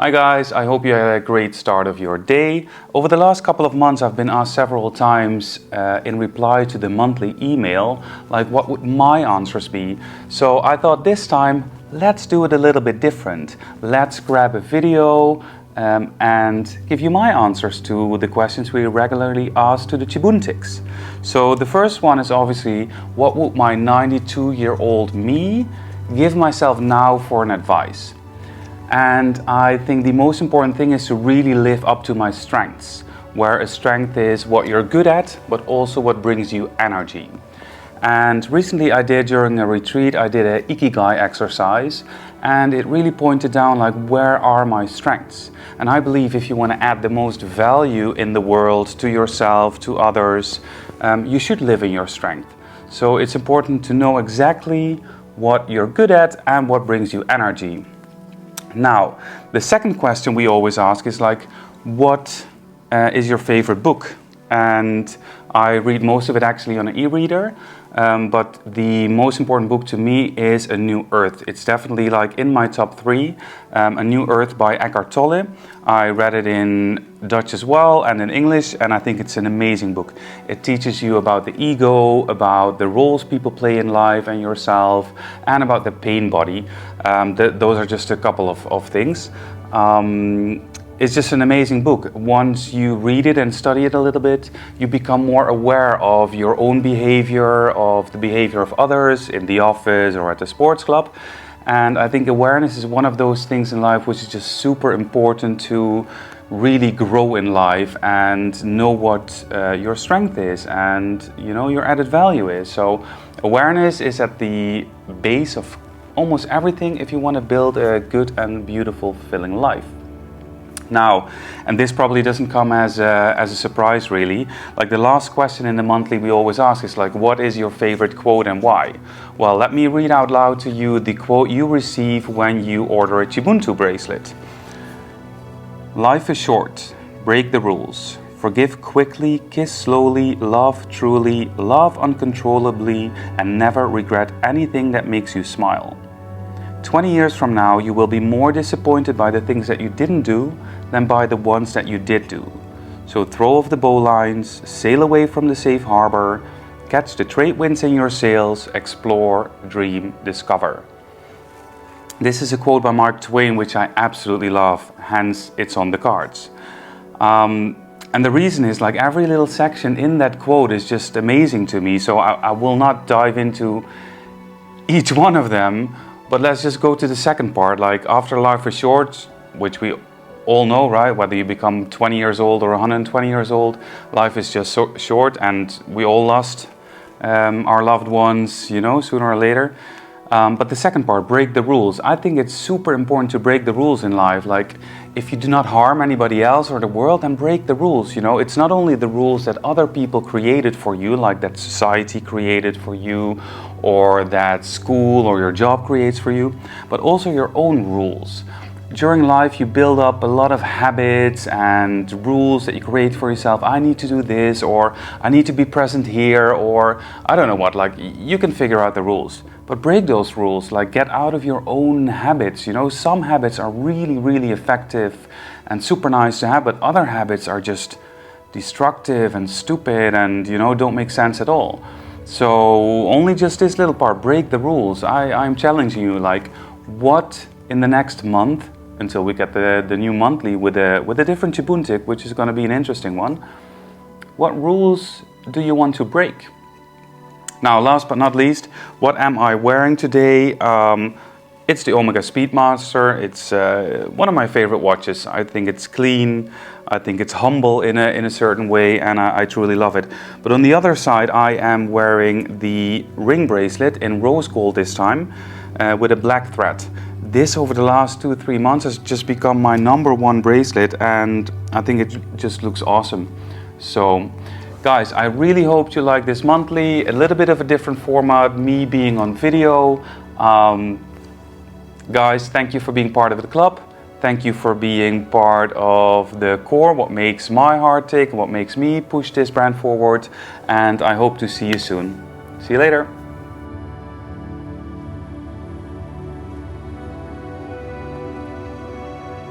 Hi guys, I hope you had a great start of your day. Over the last couple of months I've been asked several times in reply to the monthly email, like what would my answers be. So I thought this time, let's do it a little bit different. Let's grab a video and give you my answers to the questions we regularly ask to the Chibuntics. So the first one is obviously, what would my 92-year-old me give myself now for an advice? And I think the most important thing is to really live up to my strengths, where a strength is what you're good at, but also what brings you energy. And recently during a retreat, I did an ikigai exercise, and it really pointed down like, where are my strengths? And I believe if you want to add the most value in the world to yourself, to others, you should live in your strength. So it's important to know exactly what you're good at and what brings you energy. Now, the second question we always ask is like, what is your favorite book? And I read most of it actually on an e-reader, but the most important book to me is A New Earth. It's definitely like in my top 3, A New Earth by Eckhart Tolle. I read it in Dutch as well and in English, and I think it's an amazing book. It teaches you about the ego, about the roles people play in life and yourself, and about the pain body. Those are just a couple of things. It's just an amazing book. Once you read it and study it a little bit, you become more aware of your own behavior, of the behavior of others in the office or at the sports club. And I think awareness is one of those things in life which is just super important to really grow in life and know what your strength is and your added value is. So awareness is at the base of almost everything if you want to build a good and beautiful, fulfilling life. Now, and this probably doesn't come as a surprise really, like the last question in the monthly we always ask is like, what is your favorite quote and why? Well, let me read out loud to you the quote you receive when you order a Chibuntu bracelet. Life is short, break the rules. Forgive quickly, kiss slowly, love truly, love uncontrollably, and never regret anything that makes you smile. 20 years from now, you will be more disappointed by the things that you didn't do than by the ones that you did do. So throw off the bowlines, sail away from the safe harbor, catch the trade winds in your sails, explore, dream, discover. This is a quote by Mark Twain, which I absolutely love, hence it's on the cards. And the reason is like every little section in that quote is just amazing to me, so I will not dive into each one of them. But let's just go to the second part, like after life is short, which we all know, right? Whether you become 20 years old or 120 years old, life is just so short, and we all lost our loved ones, sooner or later. But the second part, break the rules. I think it's super important to break the rules in life. Like if you do not harm anybody else or the world, then break the rules. It's not only the rules that other people created for you, like that society created for you, or that school or your job creates for you, but also your own rules. During life, you build up a lot of habits and rules that you create for yourself. I need to do this, or I need to be present here, or I don't know what, like you can figure out the rules. But break those rules, like get out of your own habits. Some habits are really, really effective and super nice to have, but other habits are just destructive and stupid and, don't make sense at all. So only just this little part, break the rules. I'm challenging you, like what in the next month, until we get the new monthly with a different Chibuntic, which is going to be an interesting one, what rules do you want to break? Now, last but not least, what am I wearing today? It's the Omega Speedmaster. It's one of my favorite watches. I think it's clean. I think it's humble in a certain way, and I truly love it. But on the other side, I am wearing the ring bracelet in rose gold this time, with a black thread. This over the last 2-3 months has just become my #1 bracelet, and I think it just looks awesome. So guys, I really hope you like this monthly, a little bit of a different format, me being on video. Guys, thank you for being part of the club. Thank you for being part of the core, what makes my heart tick, what makes me push this brand forward. And I hope to see you soon. See you later.